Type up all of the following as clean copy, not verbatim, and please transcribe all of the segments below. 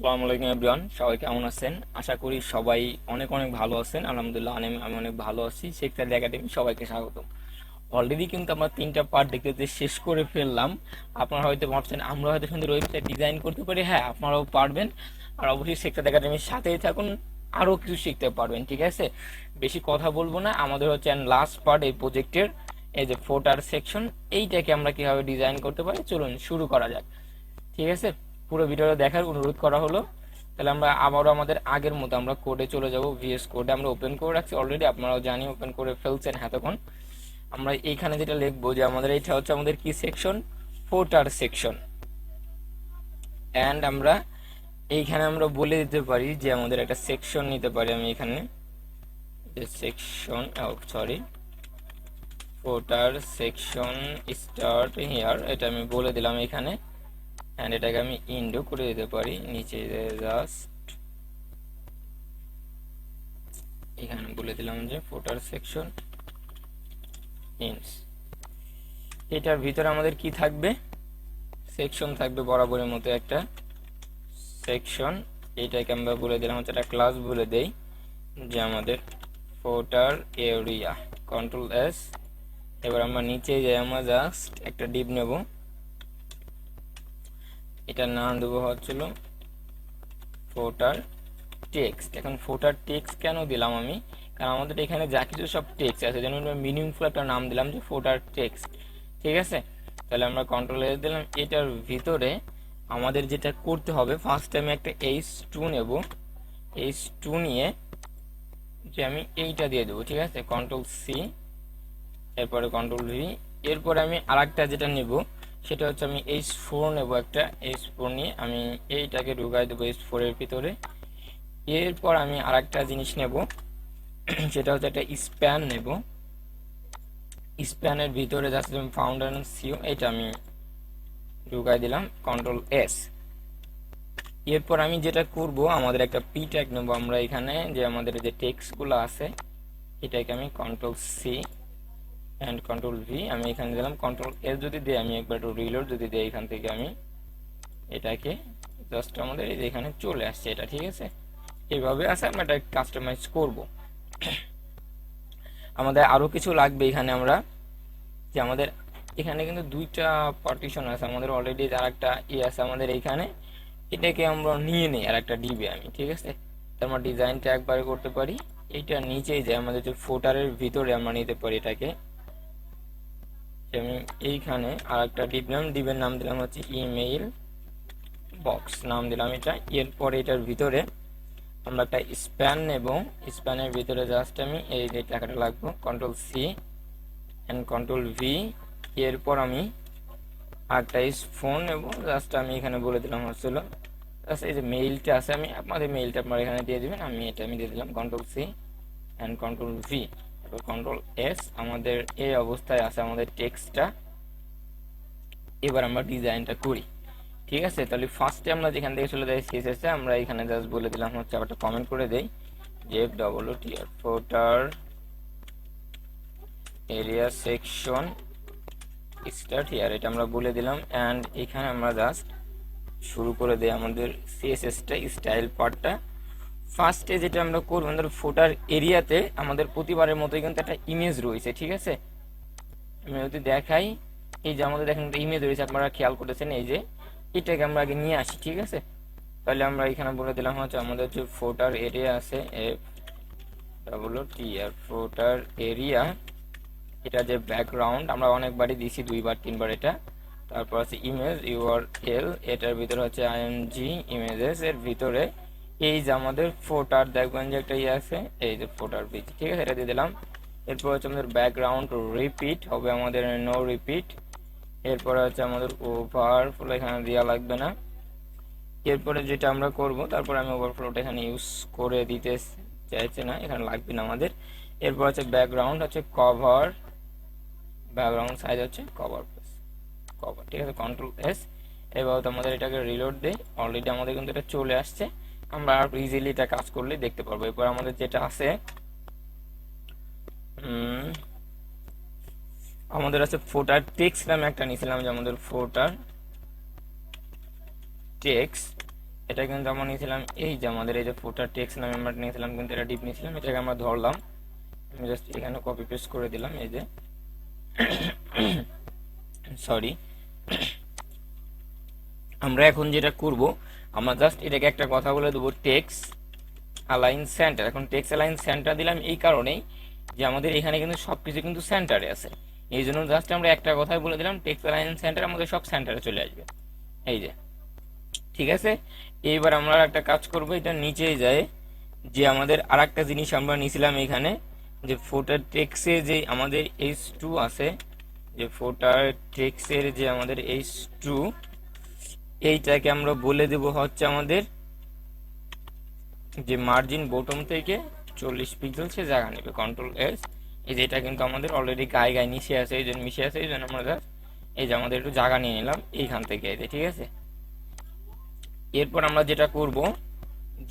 আসসালামু আলাইকুম এভরিওয়ান, সবাই কেমন আছেন? আশা করি সবাই অনেক অনেক ভালো আছেন। আলহামদুলিল্লাহ আমি অনেক ভালো আছি। শেখসাদি একাডেমি সবাইকে স্বাগতম। অলরেডি কিন্তু আমরা 3টা পার্ট দেখতে শেষ করে ফেললাম। আপনারা হয়তো ভাবছেন আমরা হয়তো সুন্দর ওয়েবসাইট ডিজাইন করতে পারি। হ্যাঁ, আপনারাও পারবেন। আর অবশ্যই শেখসাদি একাডেমির সাথেই থাকুন, আরও কিছু শিখতে পারবেন। ঠিক আছে, বেশি কথা বলবো না। আমাদের হচ্ছে লাস্ট পার্ট এই প্রজেক্টের, এই যে ফোটার সেকশন, এইটাকে আমরা কিভাবে ডিজাইন করতে পারি, চলুন শুরু করা যাক। ঠিক আছে, পুরো ভিডিওটা দেখার অনুরোধ করা হলো। তাহলে আমরা আবারও আমাদের আগের মতো আমরা কোডে চলে যাব। ভিএস কোডে আমরা ওপেন করে রাখছি অলরেডি, আপনারাও জানি ওপেন করে ফেলছেন এতক্ষণ। আমরা এইখানে যেটা লিখবো যে আমাদের এটা হচ্ছে আমাদের কি সেকশন, ফোটার সেকশন। অ্যান্ড আমরা এইখানে আমরা বলে দিতে পারি যে আমাদের একটা সেকশন নিতে পারি। আমি এখানে সেকশন, সরি, ফোটার সেকশন স্টার্ট হিয়ার, এটা আমি বলে দিলাম এখানে। এন্ড এটাকে আমি ইন্ডো করে দিতে পারি নিচে, জাস্ট এখানে বলে দিলাম যে ফোটার সেকশন ইনস। এটার ভিতরে আমাদের কি থাকবে, সেকশন থাকবে বরাবরের মতো একটা সেকশন। এটাকে আমরা বলে দিলাম হচ্ছে একটা ক্লাস বলে দেই যে আমাদের ফোটার এরিয়া, কন্ট্রোল এস। এবার আমরা নিচে যাই, আমরা জাস্ট একটা ডিপ নেব, এটার নাম দেবো হচ্ছিল ফোটার টেক্সট। এখন ফোটার টেক্সট কেন দিলাম আমি, কারণ আমাদের এখানে যা কিছু সব টেক্সট আছে, যেন মিনিংফুল একটা নাম দিলাম যে ফোটার টেক্সট। ঠিক আছে, তাহলে আমরা কন্ট্রোল এস দিলাম। এটার ভিতরে আমাদের যেটা করতে হবে, ফার্স্ট আমি একটা H2 নেব। H2 নিয়ে যে আমি এইটা দিয়ে দেবো। ঠিক আছে, কন্ট্রোল সি, এরপরে কন্ট্রোল ভি। এরপরে আমি আরেকটা যেটা নেব সেটা হচ্ছে আমি H4 নেব। একটা H4 নিয়ে আমি এইটাকে ঢুকাই দেবো H4 এর ভিতরে। এরপর আমি আরেকটা জিনিস নেব, সেটা হচ্ছে একটা স্প্যান নেব। স্প্যানের ভিতরে জাস্ট ফাউন্ডার সিও, এটা আমি ঢুকাই দিলাম, কন্ট্রোল এস। এরপর আমি যেটা করব, আমাদের একটা পি ট্যাগ নেব আমরা এখানে, যে আমাদের যে টেক্সটগুলো আছে এটাকে আমি control C and control V, আমি এখানে দিলাম। কন্ট্রোল এস যদি দিই, আমি একবার একটু রিলোড যদি দিই, এখান থেকে আমি এটাকে জাস্ট আমাদের এই যে এখানে চলে আসছে এটা। ঠিক আছে, এইভাবে আছে, আমরা এটা কাস্টমাইজ করব। আমাদের আরো কিছু লাগবে এখানে, আমরা যে আমাদের এখানে কিন্তু দুইটা পার্টিশন আছে আমাদের অলরেডি, আর একটা আছে আমাদের এখানে। এটাকে আমরা নিয়ে নিই আর একটা ডিবে আমি। ঠিক আছে, আমরা ডিজাইনটা একবারে করতে পারি। এইটা নিচেই যে আমাদের যে ফোটারের ভিতরে আমরা নিতে পারি এটাকে। আমি এইখানে আর একটা ডিবের নাম দিলাম হচ্ছে ইমেইল বক্স, নাম দিলাম এটা। এরপরে এটার ভিতরে আমরা একটা স্প্যান নেব। স্প্যানের ভিতরে জাস্ট আমি এই যে টাকাটা লাগবো, control C and control V. এরপর আমি আরেকটা ফোন নেব, জাস্ট আমি এখানে বলে দিলাম হচ্ছিল জাস্ট এই যে মেইলটা আছে, আমি আপনাদের মেইলটা আপনারা এখানে দিয়ে দিবেন। আমি দিয়ে দিলাম control C and control V, control S. আমাদের এই অবস্থায় আছে আমাদের টেক্সটটা। এবার আমরা ডিজাইনটা করি। ঠিক আছে, তাহলে ফার্স্টে আমরা যেখান থেকে চলে যাই সিএসএস এ, আমরা এখানে জাস্ট বলে দিলাম হচ্ছে, আবার একটা কমেন্ট করে দেই যে FWTR ফোটার এরিয়া সেকশন স্টার্ট হিয়ার, এটা আমরা বলে দিলাম। অ্যান্ড এখানে আমরা জাস্ট শুরু করে দেই আমাদের সিএসএসটা, স্টাইল পার্টটা। ফার্স্টে যেটা আমরা করবো, আমাদের ফোটার এরিয়াতে আমাদের প্রতিবারের মতোই কিন্তু একটা ইমেজ রয়েছে। ঠিক আছে, আমি যদি দেখাই, এই যে আমাদের দেখেন একটা ইমেজ রয়েছে, আপনারা খেয়াল করেছেন, এই যে এটাকে আমরা আগে নিয়ে আসি। ঠিক আছে, তাহলে আমরা এখানে বলে দিলাম হচ্ছে আমাদের যে ফোটার এরিয়া আছে, FWTR ফোটার এরিয়া, এটা যে ব্যাকগ্রাউন্ড আমরা অনেকবারই দিছি, 2-3 বার এটা। তারপর আছে ইমেজ URL, এটার ভিতরে হচ্ছে IMG ইমেজেস, এর ভিতরে এই যে আমাদের ফোটার দেখবেন যে একটা আছে, এই যে ফোটার পিক। ঠিক আছে, এটা দিয়ে দিলাম। এরপর হচ্ছে আমাদের ব্যাকগ্রাউন্ড রিপিট হবে, আমাদের নো রিপিট। এরপরে হচ্ছে আমাদের ওভারফ্লো, এখানে দেওয়া লাগবে না। এরপরে যেটা আমরা করব, তারপর আমি ওভারফ্লোটা এখানে ইউজ করে দিতে চাইছি না, এখানে লাগবে না আমাদের। এরপর হচ্ছে ব্যাকগ্রাউন্ড হচ্ছে কভার, ব্যাকগ্রাউন্ড সাইজ হচ্ছে কভার। ঠিক আছে, কন্ট্রোল এস। এবার আমাদের এটাকে রিলোড দেই, অলরেডি আমাদের কিন্তু এটা চলে আসছে। আমরা আর ইজিলি এটা কাজ করলে দেখতে পারবো। এরপর আমাদের যেটা আছে, আমাদের আছে ফোটার টেক্সট নামে একটা নিয়েছিলাম, যে আমাদের ফোটার টেক্সট। এটা কিন্তু আমরা নিয়েছিলাম এই যে আমাদের এই যে ফুটার টেক্সট নামে আমরা নিয়েছিলাম, কিন্তু এটা ডিপ নিয়েছিলাম, এটাকে আমরা ধরলাম, আমি জাস্ট এখানে কপি পেস্ট করে দিলাম, এই যে সরি। আমরা এখন যেটা করব, আমরা জাস্ট এটাকে একটা কথা বলে দেবো টেক্স অ্যালাইন সেন্টার। এখন টেক্স অ্যালাইন সেন্টার দিলাম এই কারণেই যে আমাদের এখানে কিন্তু সবকিছু কিন্তু সেন্টারে আছে, এই জন্য জাস্ট আমরা একটা কথাই বলে দিলাম টেক্স অ্যালাইন সেন্টার, আমাদের সব সেন্টারে চলে আসবে, এই যে ঠিক আছে। এইবার আমরা একটা কাজ করব, এটা নিচে যায় যে আমাদের আর একটা জিনিস আমরা নিয়েছিলাম এখানে, যে ফোটার টেক্সে যে আমাদের H2 আছে, যে ফোটার টেক্সের যে আমাদের H2, এইটাকে আমরা বলে দেব হচ্ছে আমাদের যে মার্জিন বটম থেকে 40 পিক্সেল সে জায়গা নেবে, কন্ট্রোল এস। এই যে এটা কিন্তু আমাদের অলরেডি গায়ে গায়ে মিশে আছে, এই জন্য মিশে আছে, এই জন্য আমরা জাস্ট এই যে আমাদের একটু জায়গা নিয়ে নিলাম এইখান থেকে, এই যে ঠিক আছে। এরপর আমরা যেটা করব,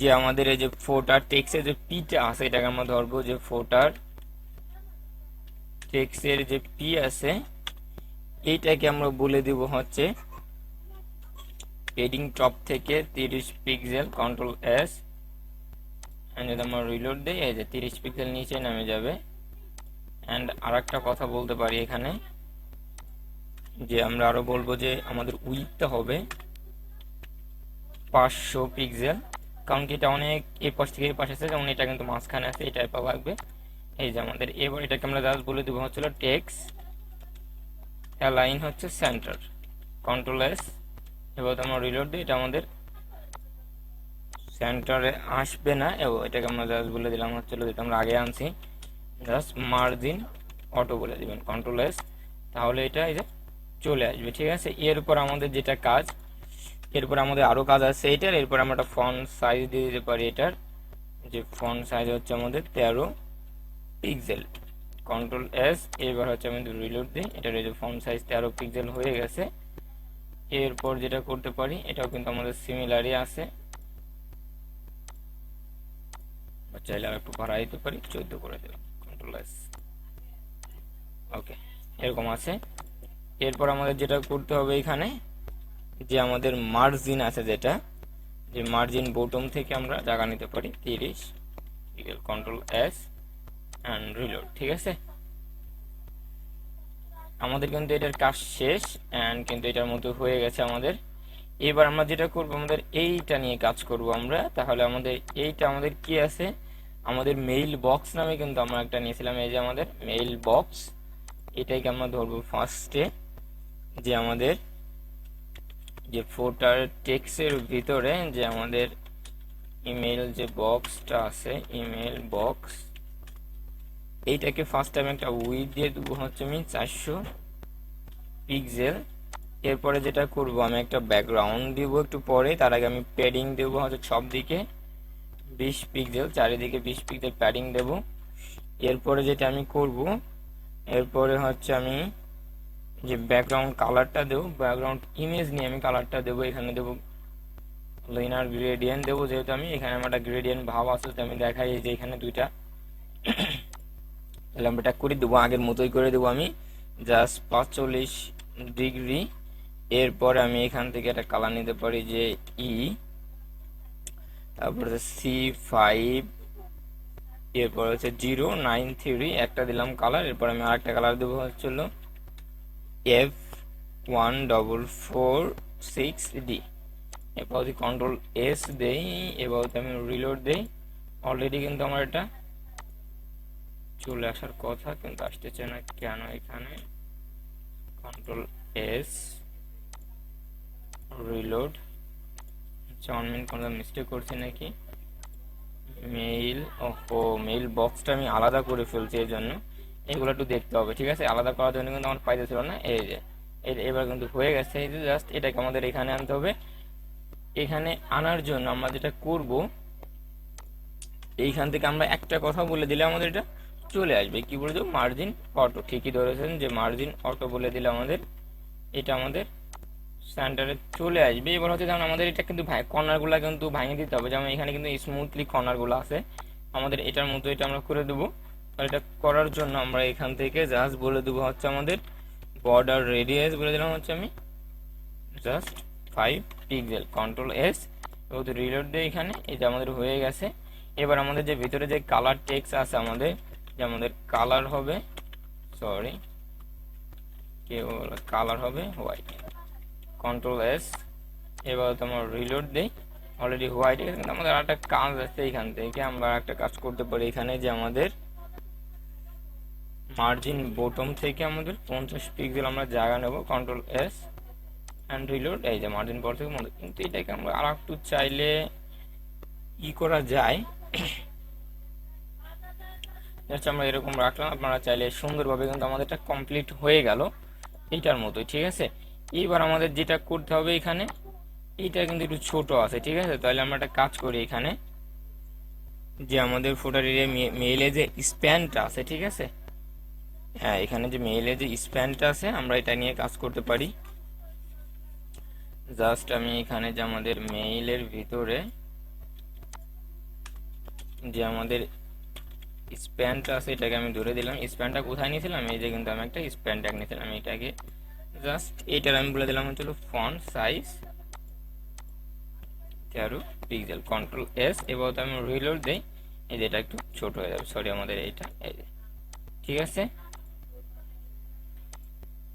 যে আমাদের এই যে ফোটার টেক্সের যে পিটা আছে, এটাকে আমরা ধরবো যে ফোটার টেক্সের যে পি আছে, এইটাকে আমরা বলে দিব হচ্ছে পেডিং টপ থেকে 30 পিক্সেল, কন্ট্রোল এস। যদি আমরা রিলোড দিই, এই যে 30 পিক্সেল নিচে নামে যাবে। অ্যান্ড আর একটা কথা বলতে পারি এখানে, যে আমরা আরো বলবো যে আমাদের উইডথটা হবে 500 পিক্সেল, কারণ কি এটা অনেক এই পাশ থেকে এই পাশে আছে, যেমন এটা কিন্তু মাঝখানে আছে, এই টাইপের লাগবে, এই যে আমাদের। এবার এটাকে আমরা জাস্ট বলে দেবো হচ্ছিল টেক্স অ্যালাইন হচ্ছে সেন্টার, কন্ট্রোল এস। এবার আমরা রিলোড দিই, এটা আমাদের সেন্টারে আসবে না, এবং এটাকে আমরা জাস্ট বলে দিলাম হচ্ছিল যেটা আমরা আগে আনছি, জাস্ট মার্জিন অটো বলে দিবেন, কন্ট্রোল এস, তাহলে এটা এই যে চলে আসবে, ঠিক আছে। এরপর আমাদের যেটা কাজ, এরপর আমাদের আরো কাজ আছে এটার। এরপর আমরা একটা ফন্ট সাইজ দিয়ে দিতে পারি, এটার যে ফন্ট সাইজ হচ্ছে আমাদের 13 পিক্সেল, কন্ট্রোল এস। এবার হচ্ছে আমি রিলোড দিই, এটার এই যে ফন্ট সাইজ 13 পিক্সেল হয়ে গেছে। এরপর যেটা করতে পারি, এটাও কিন্তু আমাদের সিমিলারই আছে, চাইলে আর একটু বাড়াই দিতে পারি, 14 করে দিলাম, কন্ট্রোল এস, ওকে, এরকম আছে। এরপর আমাদের যেটা করতে হবে এখানে, যে আমাদের মার্জিন আছে, যেটা যে মার্জিন বটম থেকে আমরা জায়গা নিতে পারি 30, কন্ট্রোল এস অ্যান্ড রিলোড, ঠিক আছে। আমাদের কিন্তু এটার কাজ শেষ, অ্যান্ড কিন্তু এটার মতো হয়ে গেছে আমাদের। এবার আমরা যেটা করব, আমাদের এইটা নিয়ে কাজ করব আমরা, তাহলে আমাদের এইটা আমাদের কি আছে, আমাদের মেইল বক্স নামে কিন্তু আমরা একটা নিয়েছিলাম, এই যে আমাদের মেইল বক্স, এটাকে আমরা ধরবো ফার্স্টে, যে আমাদের যে ফোটার টেক্সের ভিতরে যে আমাদের ইমেল যে বক্সটা আছে, ইমেল বক্স, এইটাকে ফার্স্ট টাইম একটা উইডথ দিয়ে দেবো হচ্ছে আমি 400 পিক্সেল। এরপরে যেটা করব, আমি একটা ব্যাকগ্রাউন্ড দিব একটু পরে, তার আগে আমি প্যাডিং দেবো হচ্ছে সব দিকে 20 পিক্সেল, চারিদিকে 20 পিক্সেল প্যাডিং দেব। এরপরে যেটা আমি করব, এরপরে হচ্ছে আমি যে ব্যাকগ্রাউন্ড কালারটা দেবো, ব্যাকগ্রাউন্ড ইমেজ নিয়ে আমি কালারটা দেবো, এখানে দেবো লাইনার গ্রেডিয়েন্ট দেবো, যেহেতু আমি এখানে আমার একটা গ্রেডিয়েন্ট ভাব আছে, আমি দেখাই যে এখানে দুইটা, তাহলে আমরা এটা করে দেবো, আগের মতোই করে দেবো আমি, জাস্ট 45 ডিগ্রি। এরপরে আমি এখান থেকে একটা কালার নিতে পারি যে তারপরে C5, এরপর হচ্ছে 093 একটা দিলাম কালার। এরপর আমি আরেকটা কালার দেবো হচ্ছিল F1446D। এরপর যদি কন্ট্রোল এস দেই, এবার আমি রিলোড দেই, অলরেডি কিন্তু আমার এটা চলে আসার কথা, কিন্তু আসতেছে না কেন, এখানে কন্ট্রোল এস রিলোড, 1 মিনিট, কোনো মিস্টেক করছি নাকি, মেইল, ওহো মেইল বক্সটা আমি আলাদা করে ফেলছি, এই জন্য এগুলো একটু দেখতে হবে, ঠিক আছে। আলাদা করার জন্য কিন্তু আমার পাইতেছিল না, এই যে এবার কিন্তু হয়ে গেছে, এই যে জাস্ট এটাকে আমাদের এখানে আনতে হবে। এখানে আনার জন্য আমরা যেটা করব, এইখান থেকে আমরা একটা কথা বলে দিলে আমাদের এটা চলে আসবে, কি বলে দেবো, মার্জিন অটো, ঠিকই ধরেছেন যে মার্জিন অটো বলে দিলে আমাদের এটা আমাদের সেন্টারে চলে আসবে। এবার হচ্ছে যেমন আমাদের এটা কিন্তু কর্নারগুলো কিন্তু ভাঙিয়ে দিতে হবে, যেমন এখানে কিন্তু স্মুথলি কর্নারগুলো আছে, আমাদের এটার মতো এটা আমরা করে দেবো। আর এটা করার জন্য আমরা এখান থেকে জাস্ট বলে দেবো হচ্ছে আমাদের বর্ডার রেডিয়াস বলে দিলাম হচ্ছে আমি জাস্ট 5 পিক্সেল, কন্ট্রোল এস। তো রিলোড দিয়ে এখানে এটা আমাদের হয়ে গেছে। এবার আমাদের যে ভিতরে যে কালার টেক্সট আছে আমাদের, যে আমাদের কালার হবে, সরি কালার হবে হোয়াইট, কন্ট্রোল এস। এবার তোমার রিলোড দেই, অলরেডি হোয়াইট। কিন্তু আমাদের একটা কাজ আছে, এখান থেকে আমরা একটা কাজ করতে পারি। এখানে যে আমাদের মার্জিন বটম থেকে আমাদের 50 পিক্সেল আমরা জায়গা নেব, কন্ট্রোল এস অ্যান্ড রিলোড। এই যে মার্জিন বড় থেকে মধ্যে, কিন্তু এটাকে আমরা আর একটু চাইলে করা যায়, জাস্ট আমরা এরকম রাখলাম। আপনারা চাইলে সুন্দরভাবে কিন্তু আমাদের এটা কমপ্লিট হয়ে গেল এইটার মতোই, ঠিক আছে। এইবার আমাদের যেটা করতে হবে এখানে, এইটা কিন্তু একটু ছোট আছে, ঠিক আছে। তাহলে আমরা একটা কাজ করি, এখানে যে আমাদের ফুটারের মেইলে যে স্প্যানটা আছে, ঠিক আছে, হ্যাঁ এখানে যে মেইলে যে স্প্যানটা আছে আমরা এটা নিয়ে কাজ করতে পারি। জাস্ট আমি এখানে যে আমাদের মেইলের ভিতরে যে আমাদের স্প্যানটা আছে এটাকে আমি ধরে দিলাম। স্প্যানটা কোথায় নিয়েছিলাম, এই যে কিন্তু আমি একটা স্প্যান ট্যাগ নিয়েছিলাম, এটাকে জাস্ট এইটার আমি বলে দিলাম হচ্ছিল font size 13 pixel, control S. এবার তো আমি রিলোড দেই, এই যে এটা একটু ছোট হয়ে যাবে, সরি আমাদের এইটা, এই যে ঠিক আছে।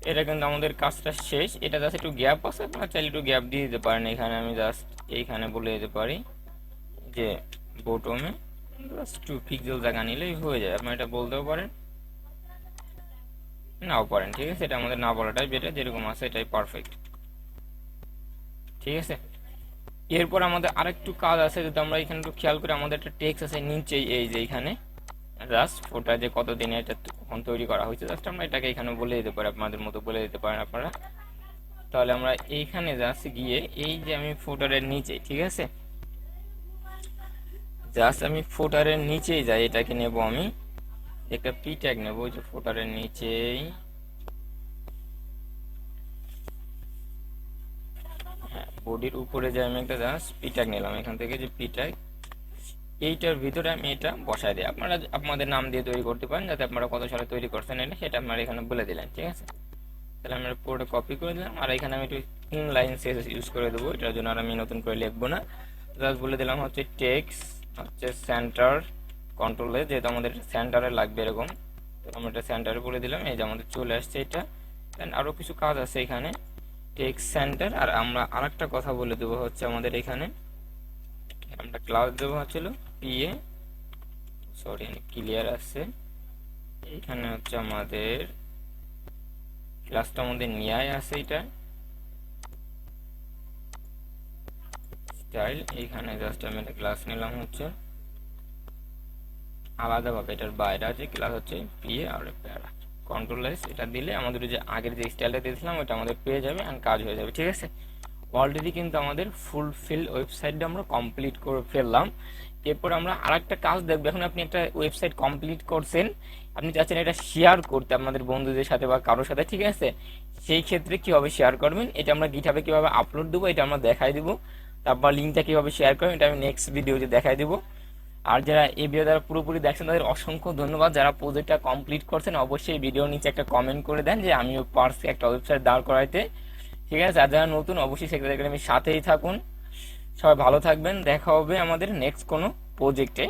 এটা কিন্তু আমাদের কাজটা শেষ। এটা জাস্ট একটু গ্যাপ আছে, আপনারা চাইলে একটু গ্যাপ দিয়ে দিতে পারেন। এখানে আমি জাস্ট এইখানে বলে দিতে পারি যে বটমে জাস্ট 2 পিক্সেল জায়গা নিলেই হয়ে যায়। আপনি এটা বলতেও পারেন, নাও পারেন, ঠিক আছে। এটা আমাদের না বলাটাই বেটার, যেরকম আছে এটাই পারফেক্ট, ঠিক আছে। এরপর আমাদের আরেকটু কাজ আছে, যদি আমরা এখানে একটু খেয়াল করি, আমাদের একটা টেক্সট আছে নিচেই, এই যে এখানে জাস্ট ফোটা যে কতদিনে এটা তখন তৈরি করা হয়েছে, জাস্ট আমরা এটাকে এখানে বলে দিতে পারি, আপনাদের মতো বলে দিতে পারেন আপনারা। তাহলে আমরা এইখানে জাস্ট গিয়ে এই যে আমি ফুটারের নিচে, ঠিক আছে, জাস্ট আমি ফুটারের নিচেই যাই, এটাকে নেব আমি একটা পি ট্যাগ নেব, ওই যে ফুটারের নিচেই, হ্যাঁ বডির উপরে যে আমি একটা জাস্ট পি ট্যাগ নিলাম এখান থেকে, যে পি ট্যাগ এইটার ভিতরে আমি এটা বসাই দিই। আপনারা আপনাদের নাম দিয়ে তৈরি করতে পারেন, যাতে আপনারা কত সালে তৈরি করছেন এটা সেটা আপনারা এখানে বলে দিলেন, ঠিক আছে। তাহলে আমরা পুরোটা কপি করে দিলাম, আর এখানে আমি একটু ইনলাইন সিএসএস ইউজ করে দেবো, এটার জন্য আর আমি নতুন করে লিখবো না। জাস্ট বলে দিলাম হচ্ছে টেক্সট হচ্ছে সেন্টার, কন্ট্রোলে, যেহেতু আমাদের সেন্টারে লাগবে এরকম, তো আমরা এটা সেন্টারে বলে দিলাম। এই যে আমাদের চলে আসছে এটা। দেন আরও কিছু কাজ আছে এখানে, টেক্সট সেন্টার। আর আমরা আরেকটা কথা বলে দেবো হচ্ছে আমাদের এখানে আমরা ক্লাস দেবো হচ্ছিল পিএ, সরি ক্লিয়ার আসছে, এখানে হচ্ছে আমাদের ক্লাসটা আমাদের নিয়ে আছে, এটা স্টাইল। এইখানে জাস্ট আমি একটা ক্লাস নিলাম হচ্ছে আলাদাভাবে, এটার বাইরে আছে ক্লাস হচ্ছে পিএ আর প্যারা, কন্ট্রোল এস। এটা দিলে আমাদের যে আগের যে স্টাইলটা দিয়েছিলাম ওটা আমাদের পেয়ে যাবে আর কাজ হয়ে যাবে, ঠিক আছে। অলরেডি কিন্তু আমাদের ফুলফিল ওয়েবসাইটটা আমরা কমপ্লিট করে ফেললাম। এরপর আমরা আরেকটা কাজ দেখবো। এখন আপনি একটা ওয়েবসাইট কমপ্লিট করছেন, আপনি চাচ্ছেন এটা শেয়ার করতে আপনাদের বন্ধুদের সাথে বা কারোর সাথে, ঠিক আছে। সেই ক্ষেত্রে কিভাবে শেয়ার করবেন, এটা আমরা গিটহাবে কিভাবে আপলোড দেবো এটা আমরা দেখাই দিব। তারপর লিঙ্কটা কিভাবে শেয়ার করবেন এটা আমি নেক্সট ভিডিওতে দেখাই দিব। আর যারা এই ভিডিও দ্বারা পুরোপুরি দেখছেন তাদের অসংখ্য ধন্যবাদ। যারা প্রজেক্টটা কমপ্লিট করছেন অবশ্যই ভিডিওর নিচে একটা কমেন্ট করে দেন যে আমিও পারছি একটা ওয়েবসাইট দাঁড় করাইতে, ঠিক আছে। আর যারা নতুন অবশ্যই সেক্রেটারি একাডেমির সাথেই থাকুন। সবাই ভালো থাকবেন, দেখা হবে আমাদের নেক্সট কোনো প্রজেক্টে।